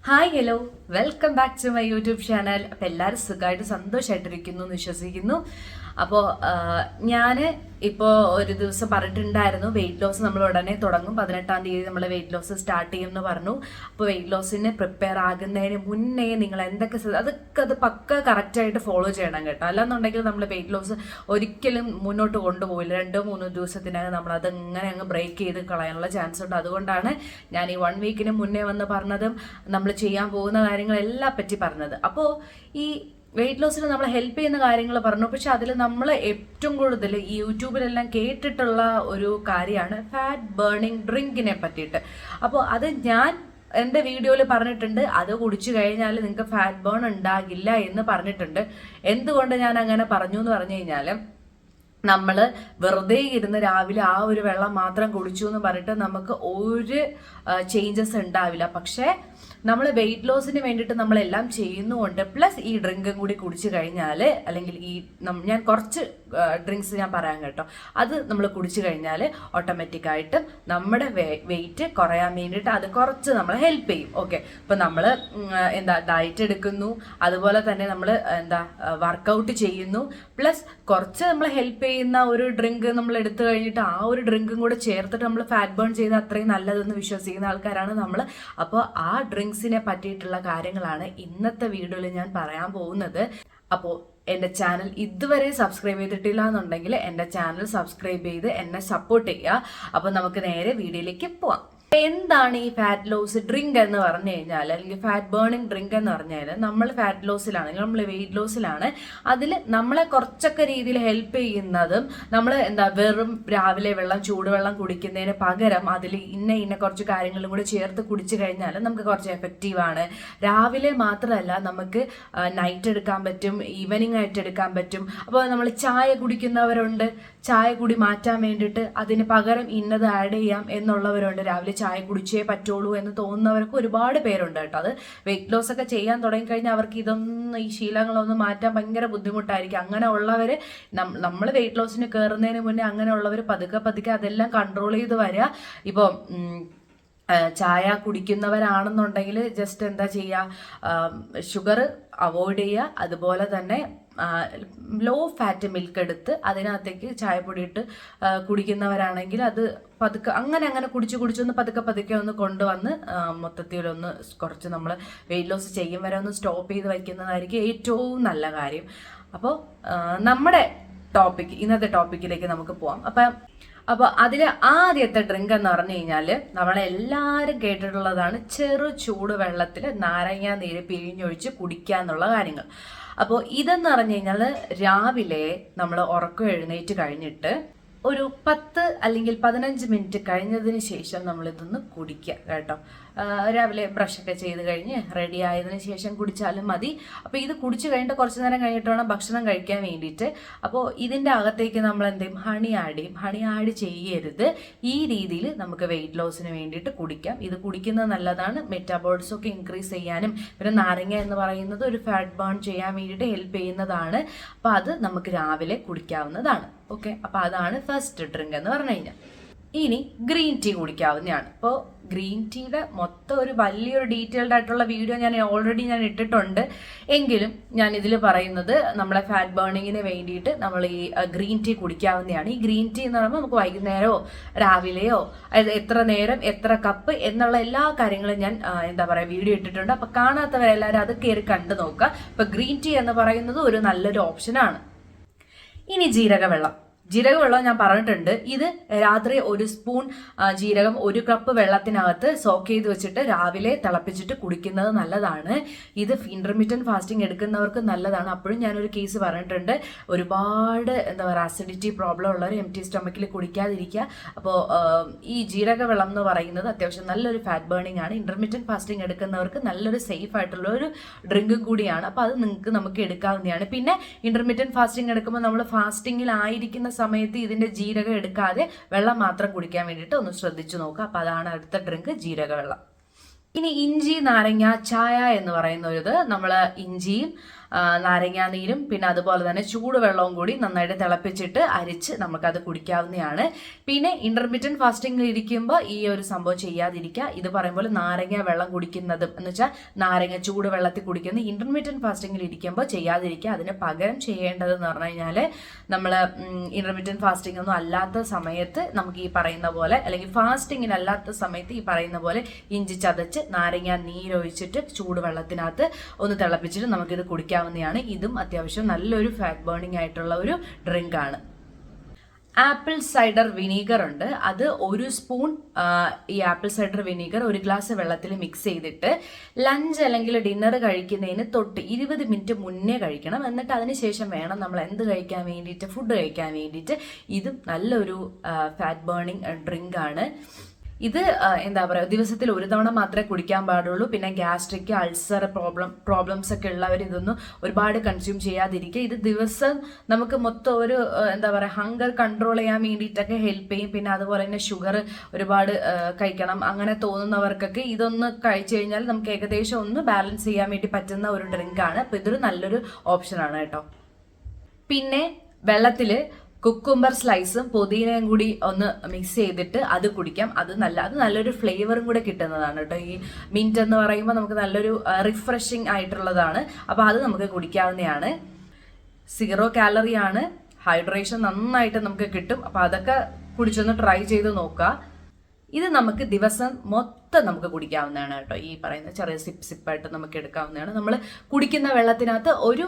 Hi hello welcome back to my YouTube channel. അപ്പോൾ എല്ലാവരും സുഖമായിട്ട് സന്തോഷമായിട്ടിരിക്കുന്നു എന്ന് വിശ്വസിക്കുന്നു. അപ്പോൾ ഞാൻ ഇപ്പോൾ ഒരു ദിവസം പറഞ്ഞിട്ടുണ്ടായിരുന്നു വെയിറ്റ് ലോസ് നമ്മൾ ഉടനെ തുടങ്ങും, 18-ാം തീയതി നമ്മൾ വെയിറ്റ് ലോസ് സ്റ്റാർട്ട് ചെയ്യും എന്ന് പറഞ്ഞു. അപ്പോൾ വെയിറ്റ് ലോസിന് പ്രിപ്പയർ ആകുന്നതിന് മുന്നേ നിങ്ങൾ എന്തൊക്കെ അതൊക്കെ അത് പക്ക കറക്റ്റായിട്ട് ഫോളോ ചെയ്യണം കേട്ടോ. അല്ലാന്നുണ്ടെങ്കിൽ നമ്മൾ വെയിറ്റ് ലോസ് ഒരിക്കലും മുന്നോട്ട് കൊണ്ടുപോയില്ല. 2-3 ദിവസത്തിനകം നമ്മൾ അതങ്ങനെ അങ്ങ് ബ്രേക്ക് ചെയ്ത് കളയാനുള്ള ചാൻസ് ഉണ്ട്. അതുകൊണ്ടാണ് ഞാൻ ഈ 1 വീക്കിന് മുന്നേ വന്ന് പറഞ്ഞതും നമ്മൾ ചെയ്യാൻ പോകുന്ന കാര്യങ്ങളെല്ലാം പറ്റി പറഞ്ഞത്. അപ്പോൾ ഈ വെയിറ്റ് ലോസിന് നമ്മളെ ഹെൽപ്പ് ചെയ്യുന്ന കാര്യങ്ങൾ പറഞ്ഞു. പക്ഷെ അതിൽ നമ്മൾ ഏറ്റവും കൂടുതൽ ഈ യൂട്യൂബിലെല്ലാം കേട്ടിട്ടുള്ള ഒരു കാര്യമാണ് ഫാറ്റ് ബേണിംഗ് ഡ്രിങ്കിനെ പറ്റിയിട്ട്. അപ്പോൾ അത് ഞാൻ എൻ്റെ വീഡിയോയിൽ പറഞ്ഞിട്ടുണ്ട്, അത് കുടിച്ചു കഴിഞ്ഞാൽ നിങ്ങൾക്ക് ഫാറ്റ് ബേൺ ഉണ്ടാകില്ല എന്ന് പറഞ്ഞിട്ടുണ്ട്. എന്തുകൊണ്ട് ഞാൻ അങ്ങനെ പറഞ്ഞു എന്ന് പറഞ്ഞു കഴിഞ്ഞാൽ, നമ്മൾ വെറുതെ ഇരുന്ന് രാവിലെ ആ ഒരു വെള്ളം മാത്രം കുടിച്ചു എന്ന് പറഞ്ഞിട്ട് നമുക്ക് ഒരു ചേഞ്ചസ് ഉണ്ടാവില്ല. പക്ഷേ നമ്മൾ വെയിറ്റ് ലോസിന് വേണ്ടിയിട്ട് നമ്മളെല്ലാം ചെയ്യുന്നുണ്ട്. പ്ലസ് ഈ ഡ്രിങ്കും കൂടി കുടിച്ചു കഴിഞ്ഞാൽ, അല്ലെങ്കിൽ ഞാൻ കുറച്ച് ഡ്രിങ്ക്സ് ഞാൻ പറയാം കേട്ടോ, അത് നമ്മൾ കുടിച്ചു കഴിഞ്ഞാൽ ഓട്ടോമാറ്റിക്കായിട്ട് നമ്മുടെ വെയിറ്റ് കുറയാൻ വേണ്ടിയിട്ട് അത് കുറച്ച് നമ്മളെ ഹെൽപ്പ് ചെയ്യും. ഓക്കെ, ഇപ്പം നമ്മൾ ഡയറ്റ് എടുക്കുന്നു, അതുപോലെ തന്നെ നമ്മൾ വർക്കൗട്ട് ചെയ്യുന്നു, പ്ലസ് കുറച്ച് നമ്മൾ ഹെൽപ്പ് ചെയ്യുന്ന ഒരു ഡ്രിങ്ക് നമ്മൾ എടുത്തു കഴിഞ്ഞിട്ട് ആ ഒരു ഡ്രിങ്കും കൂടെ ചേർത്തിട്ട് നമ്മൾ ഫാറ്റ് ബേൺ ചെയ്ത് അത്രയും നല്ലതെന്ന് വിശ്വസിക്കുന്ന ആൾക്കാരാണ് നമ്മൾ. അപ്പോൾ ആ ഡ്രിങ്ക്സിനെ പറ്റിയിട്ടുള്ള കാര്യങ്ങളാണ് ഇന്നത്തെ വീഡിയോയിൽ ഞാൻ പറയാൻ പോകുന്നത്. അപ്പോൾ എൻ്റെ ചാനൽ ഇതുവരെ സബ്സ്ക്രൈബ് ചെയ്തിട്ടില്ല എന്നുണ്ടെങ്കിൽ എൻ്റെ ചാനൽ സബ്സ്ക്രൈബ് ചെയ്ത് എന്നെ സപ്പോർട്ട് ചെയ്യുക. അപ്പോൾ നമുക്ക് നേരെ വീഡിയോയിലേക്ക് പോവാം. എന്താണ് ഈ ഫാറ്റ് ലോസ് ഡ്രിങ്ക് എന്ന് പറഞ്ഞു കഴിഞ്ഞാൽ, അല്ലെങ്കിൽ ഫാറ്റ് ബേണിംഗ് ഡ്രിങ്ക് എന്ന് പറഞ്ഞാൽ, നമ്മൾ ഫാറ്റ് ലോസിലാണെങ്കിൽ നമ്മൾ വെയിറ്റ് ലോസിലാണ്, അതിൽ നമ്മളെ കുറച്ചൊക്കെ രീതിയിൽ ഹെൽപ്പ് ചെയ്യുന്നതും നമ്മൾ വെറും രാവിലെ ചൂടുവെള്ളം കുടിക്കുന്നതിന് പകരം അതിൽ ഇന്ന കുറച്ച് കാര്യങ്ങളും കൂടി ചേർത്ത് കുടിച്ചു കഴിഞ്ഞാൽ നമുക്ക് കുറച്ച് എഫക്റ്റീവാണ്. രാവിലെ മാത്രമല്ല, നമുക്ക് നൈറ്റ് എടുക്കാൻ പറ്റും, ഈവനിങ് ആയിട്ട് എടുക്കാൻ പറ്റും. അപ്പോൾ നമ്മൾ ചായ കുടിക്കുന്നവരുണ്ട്, ചായ കുടി മാറ്റാൻ വേണ്ടിയിട്ട് അതിന് പകരം ഇന്നത് ആഡ് ചെയ്യാം എന്നുള്ളവരുണ്ട്. രാവിലെ ചായ കുടിച്ചേ പറ്റുള്ളൂ എന്ന് തോന്നുന്നവർക്ക് ഒരുപാട് പേരുണ്ട് കേട്ടോ. അത് വെയിറ്റ് ലോസ് ഒക്കെ ചെയ്യാൻ തുടങ്ങിക്കഴിഞ്ഞാൽ അവർക്ക് ഈ ശീലങ്ങളൊന്നും മാറ്റാൻ ഭയങ്കര ബുദ്ധിമുട്ടായിരിക്കും. അങ്ങനെ ഉള്ളവർ, നമ്മൾ വെയിറ്റ് ലോസിന് കയറുന്നതിന് മുന്നേ അങ്ങനെ ഉള്ളവർ പതുക്കെ അതെല്ലാം കൺട്രോൾ ചെയ്ത് വരിക. ഇപ്പോൾ ചായ കുടിക്കുന്നവരാണെന്നുണ്ടെങ്കിൽ ജസ്റ്റ് എന്താ ചെയ്യുക, ഷുഗർ അവോയ്ഡ് ചെയ്യുക. അതുപോലെ തന്നെ ലോ ഫാറ്റ് മിൽക്ക് എടുത്ത് അതിനകത്തേക്ക് ചായപ്പൊടി ഇട്ട് കുടിക്കുന്നവരാണെങ്കിൽ അത് പതുക്കെ അങ്ങനെ കുടിച്ചൊന്ന് പതുക്കെ ഒന്ന് കൊണ്ടുവന്ന് മൊത്തത്തിലൊന്ന് കുറച്ച് നമ്മൾ വെയിറ്റ് ലോസ് ചെയ്യും വരെ ഒന്ന് സ്റ്റോപ്പ് ചെയ്ത് വയ്ക്കുന്നതായിരിക്കും ഏറ്റവും നല്ല കാര്യം. അപ്പോൾ നമ്മുടെ ഇന്നത്തെ ടോപ്പിക്കിലേക്ക് നമുക്ക് പോവാം. അപ്പോൾ അതിൽ ആദ്യത്തെ ഡ്രിങ്ക് എന്ന് പറഞ്ഞു കഴിഞ്ഞാൽ നമ്മളെല്ലാവരും കേട്ടിട്ടുള്ളതാണ് ചെറു ചൂട് വെള്ളത്തിൽ നാരങ്ങ നീര് പിഴിഞ്ഞൊഴിച്ച് കുടിക്കുക എന്നുള്ള കാര്യങ്ങൾ. അപ്പോൾ ഇതെന്ന് പറഞ്ഞു കഴിഞ്ഞാൽ രാവിലെ നമ്മൾ ഉറക്കം എഴുന്നേറ്റ് കഴിഞ്ഞിട്ട് ഒരു 10 അല്ലെങ്കിൽ 15 മിനിറ്റ് കഴിഞ്ഞതിന് ശേഷം നമ്മളിതൊന്ന് കുടിക്കുക കേട്ടോ. രാവിലെ ബ്രഷൊക്കെ ചെയ്ത് കഴിഞ്ഞ് റെഡി ആയതിനു ശേഷം കുടിച്ചാലും മതി. അപ്പോൾ ഇത് കുടിച്ചു കഴിഞ്ഞിട്ട് കുറച്ച് നേരം കഴിഞ്ഞിട്ട് വേണം ഭക്ഷണം കഴിക്കാൻ വേണ്ടിയിട്ട്. അപ്പോൾ ഇതിൻ്റെ അകത്തേക്ക് നമ്മൾ എന്തെയും ഹണി ആഡ് ചെയ്യരുത്. ഈ രീതിയിൽ നമുക്ക് വെയിറ്റ് ലോസിന് വേണ്ടിയിട്ട് കുടിക്കാം. ഇത് കുടിക്കുന്നത് നല്ലതാണ്, മെറ്റാബോളിസം ഒക്കെ ഇൻക്രീസ് ചെയ്യാനും. പിന്നെ നാരങ്ങ എന്ന് പറയുന്നത് ഒരു ഫാറ്റ് ബേൺ ചെയ്യാൻ വേണ്ടിയിട്ട് ഹെൽപ്പ് ചെയ്യുന്നതാണ്. അപ്പോൾ അത് നമുക്ക് രാവിലെ കുടിക്കാവുന്നതാണ്. ഓക്കെ, അപ്പോൾ അതാണ് ഫസ്റ്റ് ഡ്രിങ്ക് എന്ന് പറഞ്ഞു കഴിഞ്ഞാൽ. ഇനി ഗ്രീൻ ടീ കുടിക്കാവുന്നതാണ്. അപ്പോൾ ഗ്രീൻ ടീയുടെ മൊത്തം ഒരു വലിയൊരു ഡീറ്റെയിൽഡ് ആയിട്ടുള്ള വീഡിയോ ഞാൻ ഓൾറെഡി ഇട്ടിട്ടുണ്ട്. എങ്കിലും ഞാൻ ഇതിൽ പറയുന്നത് നമ്മളെ ഫാറ്റ് ബേണിങ്ങിന് വേണ്ടിയിട്ട് നമ്മൾ ഈ ഗ്രീൻ ടീ കുടിക്കാവുന്നതാണ്. ഈ ഗ്രീൻ ടീ എന്ന് പറയുമ്പോൾ നമുക്ക് വൈകുന്നേരമോ രാവിലെയോ എത്ര നേരം എത്ര കപ്പ് എന്നുള്ള എല്ലാ കാര്യങ്ങളും ഞാൻ വീഡിയോ ഇട്ടിട്ടുണ്ട്. അപ്പോൾ കാണാത്തവരെല്ലാവരും അത് കയറി കണ്ടു നോക്കുക. അപ്പോൾ ഗ്രീൻ ടീ എന്ന് പറയുന്നത് ഒരു നല്ലൊരു ഓപ്ഷനാണ്. ഇനി ജീരകവെള്ളം ഞാൻ പറഞ്ഞിട്ടുണ്ട്. ഇത് രാത്രി 1 സ്പൂൺ ജീരകം 1 കപ്പ് വെള്ളത്തിനകത്ത് സോക്ക് ചെയ്ത് വെച്ചിട്ട് രാവിലെ തിളപ്പിച്ചിട്ട് കുടിക്കുന്നത് നല്ലതാണ്. ഇത് ഇന്റർമീഡിയറ്റ് ഫാസ്റ്റിംഗ് എടുക്കുന്നവർക്ക് നല്ലതാണ്. അപ്പോഴും ഞാനൊരു കേസ് പറഞ്ഞിട്ടുണ്ട്, ഒരുപാട് അസിഡിറ്റി പ്രോബ്ലം ഉള്ളവർ എംപ്റ്റി സ്റ്റൊമക്കിൽ കുടിക്കാതിരിക്കുക. അപ്പോൾ ഈ ജീരകവെള്ളം എന്ന് പറയുന്നത് അത്യാവശ്യം നല്ലൊരു ഫാറ്റ് ബേണിംഗ് ആണ്. ഇന്റർമീഡിയറ്റ് ഫാസ്റ്റിംഗ് എടുക്കുന്നവർക്ക് നല്ലൊരു സേഫ് ആയിട്ടുള്ള ഒരു ഡ്രിങ്ക് കൂടിയാണ്. അപ്പോൾ അത് നമുക്ക് എടുക്കാവുന്നതാണ്. പിന്നെ ഇന്റർമീഡിയറ്റ് ഫാസ്റ്റിംഗ് എടുക്കുമ്പോൾ നമ്മൾ ഫാസ്റ്റിംഗിലായിരിക്കുന്ന സമയത്ത് ഇതിന്റെ ജീരകം എടുക്കാതെ വെള്ളം മാത്രം കുടിക്കാൻ വേണ്ടിയിട്ട് ഒന്ന് ശ്രദ്ധിച്ചു നോക്കുക. അപ്പോൾ അതാണ് അടുത്ത ഡ്രിങ്ക്, ജീരകവെള്ളം. ഇനി ഇഞ്ചി നാരങ്ങ ചായ എന്ന് പറയുന്നത് നമ്മൾ ഇഞ്ചിയും നാരങ്ങാനീരും പിന്നെ അതുപോലെ തന്നെ ചൂടുവെള്ളവും കൂടി നന്നായിട്ട് തിളപ്പിച്ചിട്ട് അരിച്ച് നമുക്കത് കുടിക്കാവുന്നതാണ്. പിന്നെ ഇന്റർമീഡിയറ്റ് ഫാസ്റ്റിംഗിൽ ഇരിക്കുമ്പോൾ ഈ ഒരു സംഭവം ചെയ്യാതിരിക്കുക. ഇത് പറയുമ്പോൾ നാരങ്ങ വെള്ളം കുടിക്കുന്നതും എന്ന് വെച്ചാൽ നാരങ്ങ ചൂടുവെള്ളത്തിൽ കുടിക്കുന്നത് ഇന്റർമീഡിയറ്റ് ഫാസ്റ്റിംഗിൽ ഇരിക്കുമ്പോൾ ചെയ്യാതിരിക്കുക. അതിന് പകരം ചെയ്യേണ്ടതെന്ന് പറഞ്ഞു കഴിഞ്ഞാൽ നമ്മൾ ഇന്റർമീഡിയറ്റ് ഫാസ്റ്റിംഗ് ഒന്നും അല്ലാത്ത സമയത്ത് നമുക്ക് ഈ പറയുന്ന പോലെ, അല്ലെങ്കിൽ ഫാസ്റ്റിങ്ങിനല്ലാത്ത സമയത്ത് ഈ പറയുന്ന പോലെ ഇഞ്ചി ചതച്ച് നാരങ്ങ നീരൊഴിച്ചിട്ട് ചൂടുവെള്ളത്തിനകത്ത് ഒന്ന് തിളപ്പിച്ചിട്ട് നമുക്കിത് കുടിക്കാവുന്നതാണ്. ഇതും അത്യാവശ്യം നല്ലൊരു ഫാറ്റ് ബേണിംഗ് ആയിട്ടുള്ള ഒരു ഡ്രിങ്ക് ആണ്. ആപ്പിൾ സൈഡർ വിനീഗർ ഉണ്ട്. അത് 1 സ്പൂൺ ഈ ആപ്പിൾ സൈഡർ വിനീഗർ 1 ഗ്ലാസ് വെള്ളത്തിൽ മിക്സ് ചെയ്തിട്ട് ലഞ്ച് അല്ലെങ്കിൽ ഡിന്നർ കഴിക്കുന്നതിന് തൊട്ട് 20 മിനിറ്റ് മുന്നേ കഴിക്കണം. എന്നിട്ട് അതിനുശേഷം വേണം നമ്മൾ എന്ത് കഴിക്കാൻ വേണ്ടിയിട്ട്, ഫുഡ് കഴിക്കാൻ വേണ്ടിയിട്ട്. ഇതും നല്ലൊരു ഫാറ്റ് ബേണിംഗ് ഡ്രിങ്ക് ആണ്. ഇത് എന്താ പറയുക, ദിവസത്തിൽ 1 തവണ മാത്രമേ കുടിക്കാൻ പാടുള്ളൂ. പിന്നെ ഗ്യാസ്ട്രിക്, അൾസർ പ്രോബ്ലംസ് ഒക്കെ ഉള്ളവർ ഇതൊന്നും ഒരുപാട് കൺസ്യൂം ചെയ്യാതിരിക്കുക. ഇത് ദിവസം നമുക്ക് മൊത്തം ഒരു എന്താ പറയുക ഹങ്കർ കൺട്രോൾ ചെയ്യാൻ വേണ്ടിയിട്ടൊക്കെ ഹെൽപ്പ് ചെയ്യും. പിന്നെ അതുപോലെ തന്നെ ഷുഗർ ഒരുപാട് കഴിക്കണം അങ്ങനെ തോന്നുന്നവർക്കൊക്കെ ഇതൊന്ന് കഴിച്ചു കഴിഞ്ഞാൽ നമുക്ക് ഏകദേശം ഒന്ന് ബാലൻസ് ചെയ്യാൻ വേണ്ടി പറ്റുന്ന ഒരു ഡ്രിങ്കാണ്. അപ്പോൾ ഇതൊരു നല്ലൊരു ഓപ്ഷനാണ് കേട്ടോ. പിന്നെ വെള്ളത്തിൽ കുക്കുംബർ സ്ലൈസും പുതിനയും കൂടി ഒന്ന് മിക്സ് ചെയ്തിട്ട് അത് കുടിക്കാം. അത് നല്ലൊരു ഫ്ലേവറും കൂടെ കിട്ടുന്നതാണ് കേട്ടോ. ഈ മിന്റ് എന്ന് പറയുമ്പോൾ നമുക്ക് നല്ലൊരു റിഫ്രഷിങ് ആയിട്ടുള്ളതാണ്. അപ്പോൾ അത് നമുക്ക് കുടിക്കാവുന്നതാണ്. 0 കാലറി ആണ്, ഹൈഡ്രേഷൻ നന്നായിട്ട് നമുക്ക് കിട്ടും. അപ്പോൾ അതൊക്കെ കുടിച്ചൊന്ന് ട്രൈ ചെയ്ത് നോക്കുക. ഇത് നമുക്ക് ദിവസം മൊത്തം നമുക്ക് കുടിക്കാവുന്നതാണ് കേട്ടോ. ഈ പറയുന്ന ചെറിയ സിപ്പായിട്ട് നമുക്ക് എടുക്കാവുന്നതാണ്. നമ്മൾ കുടിക്കുന്ന വെള്ളത്തിനകത്ത് ഒരു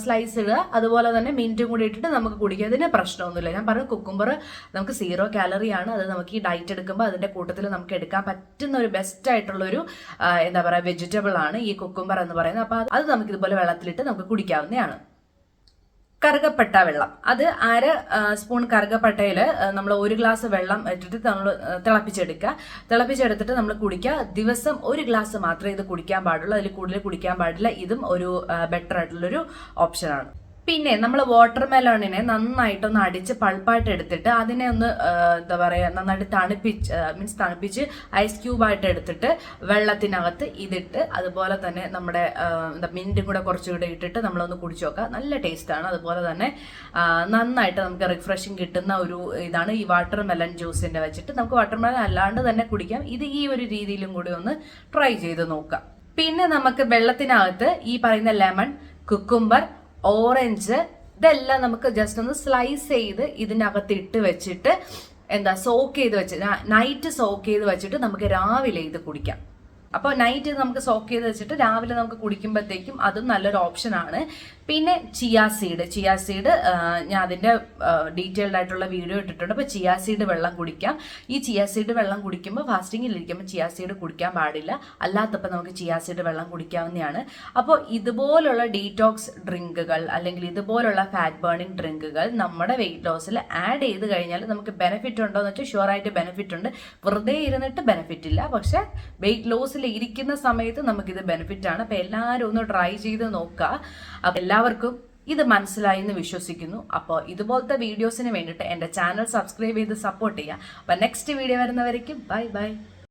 സ്ലൈസ് ഇടുക, അതുപോലെ തന്നെ മിൻറ്റും കൂടി ഇട്ടിട്ട് നമുക്ക് കുടിക്കുക. അതിന് പ്രശ്നമൊന്നുമില്ല. ഞാൻ പറഞ്ഞു കുക്കുംബർ നമുക്ക് 0 കാലറി ആണ്. അത് നമുക്ക് ഈ ഡയറ്റ് എടുക്കുമ്പോൾ അതിൻ്റെ കൂട്ടത്തിൽ നമുക്ക് എടുക്കാൻ പറ്റുന്ന ഒരു ബെസ്റ്റ് ആയിട്ടുള്ളൊരു എന്താ പറയുക വെജിറ്റബിൾ ആണ് ഈ കുക്കുംബർ എന്ന് പറയുന്നത്. അപ്പോൾ അത് നമുക്ക് ഇതുപോലെ വെള്ളത്തിലിട്ട് നമുക്ക് കുടിക്കാവുന്നതാണ്. കറുകപ്പട്ട വെള്ളം, അത് 1/2 സ്പൂൺ കറുകപ്പട്ടയിൽ നമ്മൾ 1 ഗ്ലാസ് വെള്ളം ഇട്ടിട്ട് നമ്മൾ തിളപ്പിച്ചെടുത്തിട്ട് നമ്മൾ കുടിക്കുക. ദിവസം 1 ഗ്ലാസ് മാത്രമേ ഇത് കുടിക്കാൻ പാടുള്ളൂ, അതിൽ കൂടുതൽ കുടിക്കാൻ പാടില്ല. ഇതും ഒരു ബെറ്റർ ആയിട്ടുള്ളൊരു ഓപ്ഷനാണ്. പിന്നെ നമ്മൾ വാട്ടർ മെലോണിനെ നന്നായിട്ടൊന്ന് അടിച്ച് പൾപ്പായിട്ട് എടുത്തിട്ട് അതിനെ ഒന്ന് എന്താ പറയുക നന്നായിട്ട് തണുപ്പിച്ച് ഐസ് ക്യൂബായിട്ട് എടുത്തിട്ട് വെള്ളത്തിനകത്ത് ഇതിട്ട് അതുപോലെ തന്നെ നമ്മുടെ മിൻറ്റും കൂടെ കുറച്ചുകൂടെ ഇട്ടിട്ട് നമ്മളൊന്ന് കുടിച്ചു നോക്കുക. നല്ല ടേസ്റ്റാണ്. അതുപോലെ തന്നെ നന്നായിട്ട് നമുക്ക് റിഫ്രഷിങ് കിട്ടുന്ന ഒരു ഇതാണ് ഈ വാട്ടർ മെലൺ ജ്യൂസിൻ്റെ വെച്ചിട്ട്. നമുക്ക് വാട്ടർ മെലൺ അല്ലാണ്ട് തന്നെ കുടിക്കാം. ഇത് ഈ ഒരു രീതിയിലും കൂടി ഒന്ന് ട്രൈ ചെയ്ത് നോക്കാം. പിന്നെ നമുക്ക് വെള്ളത്തിനകത്ത് ഈ പറയുന്ന ലെമൺ, കുക്കുംബർ, ഓറഞ്ച് ഇതെല്ലാം നമുക്ക് ജസ്റ്റ് ഒന്ന് സ്ലൈസ് ചെയ്ത് ഇതിനകത്ത് ഇട്ട് വെച്ചിട്ട് സോക്ക് ചെയ്ത് വെച്ച് നൈറ്റ് സോക്ക് ചെയ്ത് വെച്ചിട്ട് നമുക്ക് രാവിലെ ഇത് കുടിക്കാം. അപ്പോൾ നൈറ്റ് നമുക്ക് സോക്ക് ചെയ്ത് വെച്ചിട്ട് രാവിലെ നമുക്ക് കുടിക്കുമ്പോഴത്തേക്കും അതും നല്ലൊരു ഓപ്ഷനാണ്. പിന്നെ ചിയാ സീഡ് ഞാൻ അതിൻ്റെ ഡീറ്റെയിൽഡ് ആയിട്ടുള്ള വീഡിയോ ഇട്ടിട്ടുണ്ട്. അപ്പോൾ ചിയാ സീഡ് വെള്ളം കുടിക്കാം. ഈ ചിയാ സീഡ് വെള്ളം കുടിക്കുമ്പോൾ ഫാസ്റ്റിങ്ങിലിരിക്കുമ്പോൾ ചിയാ സീഡ് കുടിക്കാൻ പാടില്ല. അല്ലാത്തപ്പോൾ നമുക്ക് ചിയാ സീഡ് വെള്ളം കുടിക്കാവുന്നതാണ്. അപ്പോൾ ഇതുപോലുള്ള ഡീറ്റോക്സ് ഡ്രിങ്കുകൾ അല്ലെങ്കിൽ ഇതുപോലുള്ള ഫാറ്റ് ബേണിംഗ് ഡ്രിങ്കുകൾ നമ്മുടെ വെയിറ്റ് ലോസിൽ ആഡ് ചെയ്ത് കഴിഞ്ഞാൽ നമുക്ക് ബെനിഫിറ്റ് ഉണ്ടോ എന്ന് വെച്ചാൽ ഷുവറായിട്ട് ബെനിഫിറ്റ് ഉണ്ട്. വെറുതെ ഇരുന്നിട്ട് ബെനിഫിറ്റ് ഇല്ല. പക്ഷേ വെയിറ്റ് ലോസിൽ ഇരിക്കുന്ന സമയത്ത് നമുക്കിത് ബെനിഫിറ്റ് ആണ്. അപ്പോൾ എല്ലാവരും ഒന്ന് ട്രൈ ചെയ്ത് നോക്കുക. അപ്പോൾ എല്ലാവർക്കും ഇത് മനസ്സിലായി എന്ന് വിശ്വസിക്കുന്നു. അപ്പോൾ ഇതുപോലത്തെ വീഡിയോസിന് വേണ്ടിയിട്ട് എൻ്റെ ചാനൽ സബ്സ്ക്രൈബ് ചെയ്ത് സപ്പോർട്ട് ചെയ്യുക. അപ്പോൾ നെക്സ്റ്റ് വീഡിയോ വരുന്നവരേക്കും ബൈ.